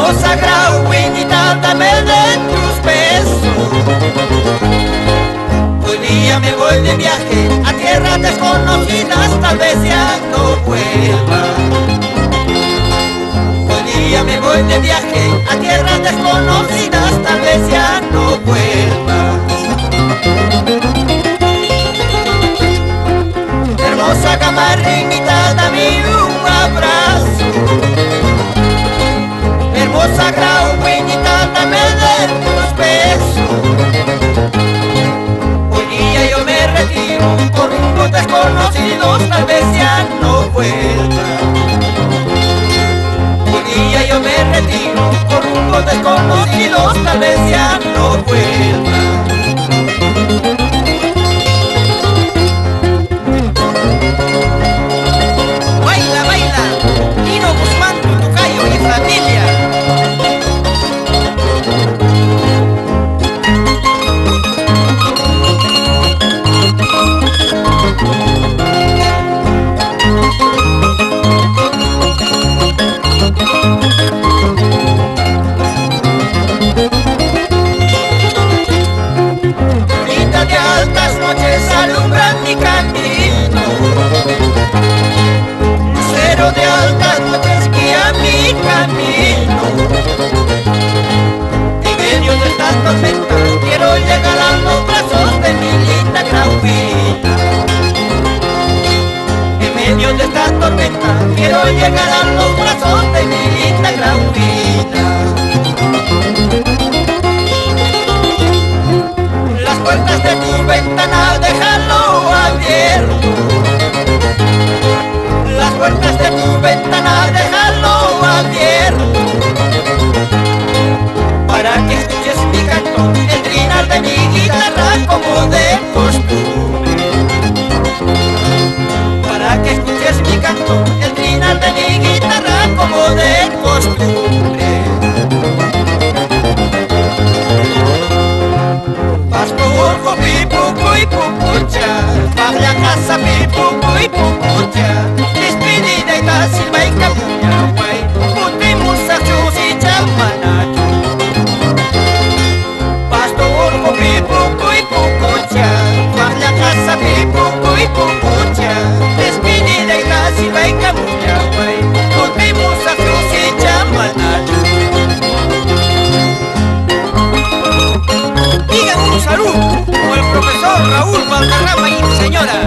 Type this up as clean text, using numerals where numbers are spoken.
Hermosa grauinita, dame de tus besos. Hoy día me voy de viaje a tierras desconocidas, tal vez ya no vuelva. Hoy día me voy de viaje a tierras desconocidas, tal vez ya no vuelva. Hermosa camarguinita, dame un abrazo. Hermosa grauinita, dame de tus besos. Hoy día yo me retiro por rumbos desconocidos, tal vez ya no vuelva. Hoy día yo me retiro por rumbos desconocidos, tal vez ya no vuelva. Baila, baila, Nino Guzmán, Tutucayo y familia. Linda de altas noches alumbran mi camino. Lucero de altas noches guía mi camino. En medio de estas tormentas quiero llegar a los brazos de mi linda grauina. En medio de estas tormentas quiero llegar a los brazos de mi linda grauina. Las puertas de tu ventana déjalo abierto. Las puertas de tu ventana déjalo abierto, para que escuches mi canto, el trinar de mi guitarra como de costumbre. Para que escuches mi canto, el trinar de mi guitarra como de costumbre. Pastor, pipu y pupucha, para la casa pipu y pupucha. Despedida y la silva y camuña, guay, putimos a chus y chamanacho. Pastor, pipu y pupucha, para la casa pipu y pupucha. Despedida y la silva y camuña, guay, putimos a chus y chamanacho. Digan un saludo como el profesor Raúl Valderrama y señora.